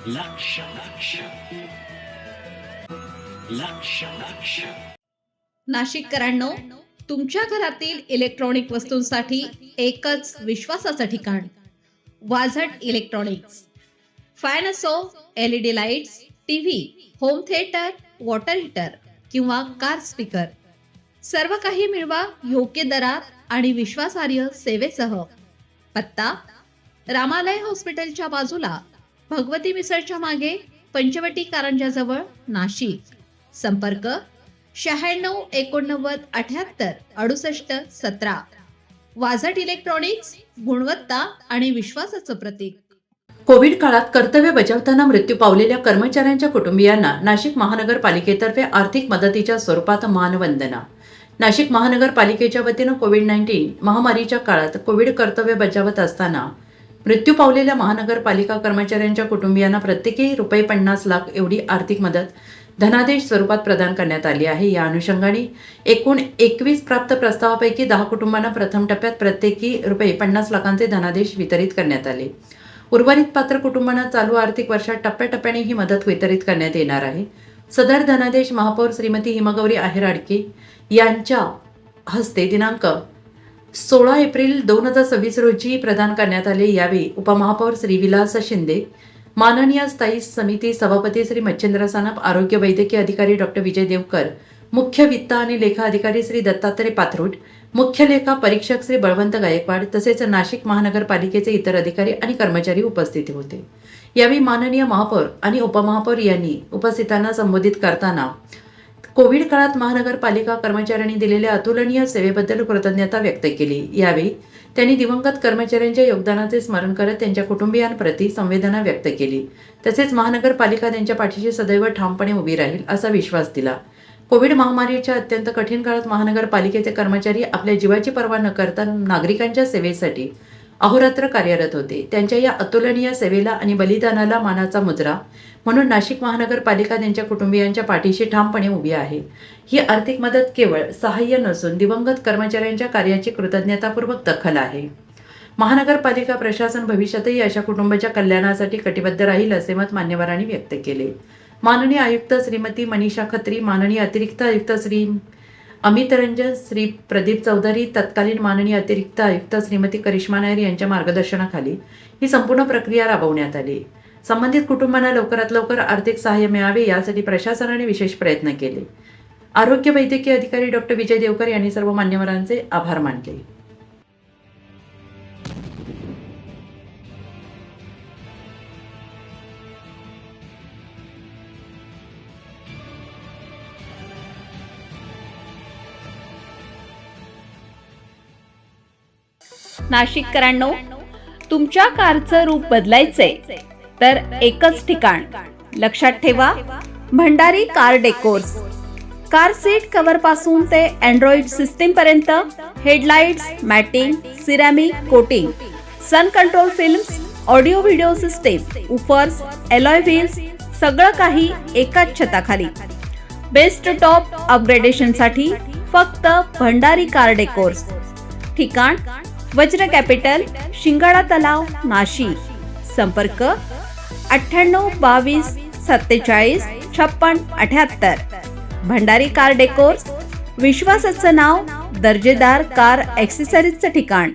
लक्ष लक्ष लक्ष लक्ष नाशिककरांनो, तुमच्या घरातील इलेक्ट्रॉनिक वस्तूंसाठी एकच विश्वासाचं ठिकाण वाझट इलेक्ट्रॉनिक्स. फॅन असो, LED lights, TV, home theatre, water heater किंवा कार स्पीकर, सर्व काही मिळवा योग्य दरात आणि विश्वासार्ह सेवेसह. पत्ता: रामालय हॉस्पिटलच्या बाजूला, भगवती मिसळच्या मागे, पंचवटी कारंजाजवळ, नाशिक. संपर्क: 96 89 78 68 17. वाझट इलेक्ट्रॉनिक्स, गुणवत्ता आणि विश्वासाचं प्रतीक. कोविड काळात कर्तव्य बजावताना मृत्यू पावलेल्या कर्मचाऱ्यांच्या कुटुंबियांना नाशिक महानगरपालिकेतर्फे आर्थिक मदतीच्या स्वरूपात मानवंदना. नाशिक महानगरपालिकेच्या वतीनं कोविड-19 महामारीच्या काळात कोविड कर्तव्य बजावत असताना मृत्यू पावलेल्या महानगरपालिका कर्मचाऱ्यांच्या कुटुंबियांना प्रत्येकी ₹50 लाख एवढी आर्थिक मदत धनादेश स्वरूपात प्रदान करण्यात आली आहे. या अनुषंगाने एकूण 21 प्राप्त प्रस्तावापैकी 10 कुटुंबांना प्रथम टप्प्यात प्रत्येकी ₹50 लाखांचे धनादेश वितरित करण्यात आले. उर्वरित पात्र कुटुंबांना चालू आर्थिक वर्षात टप्प्याटप्प्याने ही मदत वितरित करण्यात येणार आहे. सदर धनादेश महापौर श्रीमती हिमगौरी आहेर-आडके यांच्या हस्ते दिनांक 16 एप्रिल 2026 रोजी प्रदान करण्यात आले. यावेळी उपमहापौर श्री विलास शिंदे, माननीय स्थायी समिती सभापती श्री मच्छिंद्र सानप, आरोग्य वैद्यकीय अधिकारी डॉक्टर विजय देवकर, मुख्य वित्त आणि लेखा अधिकारी श्री दत्तात्रय पाथरूट, मुख्य लेखा परीक्षक श्री बळवंत गायकवाड तसेच नाशिक महानगरपालिकेचे इतर अधिकारी आणि कर्मचारी उपस्थित होते. यावेळी माननीय महापौर आणि उपमहापौर यांनी उपस्थितांना संबोधित करताना कोविड काळात महानगरपालिका कर्मचाऱ्यांनी दिलेल्या अतुलनीय सेवेबद्दल कृतज्ञता व्यक्त केली. यावेळी त्यांनी दिवंगत कर्मचाऱ्यांच्या योगदानाचे स्मरण करत त्यांच्या कुटुंबियांप्रती संवेदना व्यक्त केली. तसेच महानगरपालिका त्यांच्या पाठीशी सदैव ठामपणे उभी राहील असा विश्वास दिला. कोविड महामारीच्या अत्यंत कठीण काळात महानगरपालिकेचे कर्मचारी आपल्या जीवाची पर्वा न करता नागरिकांच्या सेवेसाठी अहोरात्र कार्यरत होते. त्यांच्या या अतुलनीय सेवेला आणि बलिदानाला मानाचा मुजरा म्हणून नाशिक महानगरपालिका त्यांच्या कुटुंबियांच्या पाठीशी ठामपणे उभी आहे. ही आर्थिक मदत केवळ सहाय्य नसून दिवंगत कर्मचाऱ्यांच्या कार्याची कृतज्ञतापूर्वक दखल आहे. महानगरपालिका प्रशासन भविष्यातही अशा कुटुंबाच्या कल्याणासाठी कटिबद्ध राहील असे मत मान्यवरांनी व्यक्त केले. माननीय आयुक्त श्रीमती मनीषा खत्री, माननीय अतिरिक्त आयुक्त श्री अमित रंजन, श्री प्रदीप चौधरी, तत्कालीन माननीय अतिरिक्त आयुक्त श्रीमती करिश्मा नायर यांच्या मार्गदर्शनाखाली ही संपूर्ण प्रक्रिया राबवण्यात आली. संबंधित कुटुंबांना लवकरात लवकर आर्थिक सहाय्य मिळावे यासाठी प्रशासनाने विशेष प्रयत्न केले. आरोग्य वैद्यकीय अधिकारी डॉक्टर विजय देवकर यांनी सर्व मान्यवरांचे आभार मानले. नाशिककरांनो, तुमच्या कारचं रूप बदलायचंय तर एकच ठिकाण. लक्षात ठेवा, Bhandari car decors. Car seat cover पासून ते अँड्रॉइड सिस्टीम पर्यंत, headlights, matting, ceramic coating, sun control films, audio video system, woofers, alloy wheels, सगळं काही एकाच छताखाली. बेस्ट टॉप अपग्रेडेशनसाठी फक्त भंडारी कार डेकोर्स. ठिकाण: वज्र कॅपिटल, शिंगाडा तलाव, नाशिक. संपर्क: 98 22 47 56 78. भंडारी कार डेकोर्स, विश्वासाचं नाव, दर्जेदार कार ॲक्सेसरीजचं ठिकाण.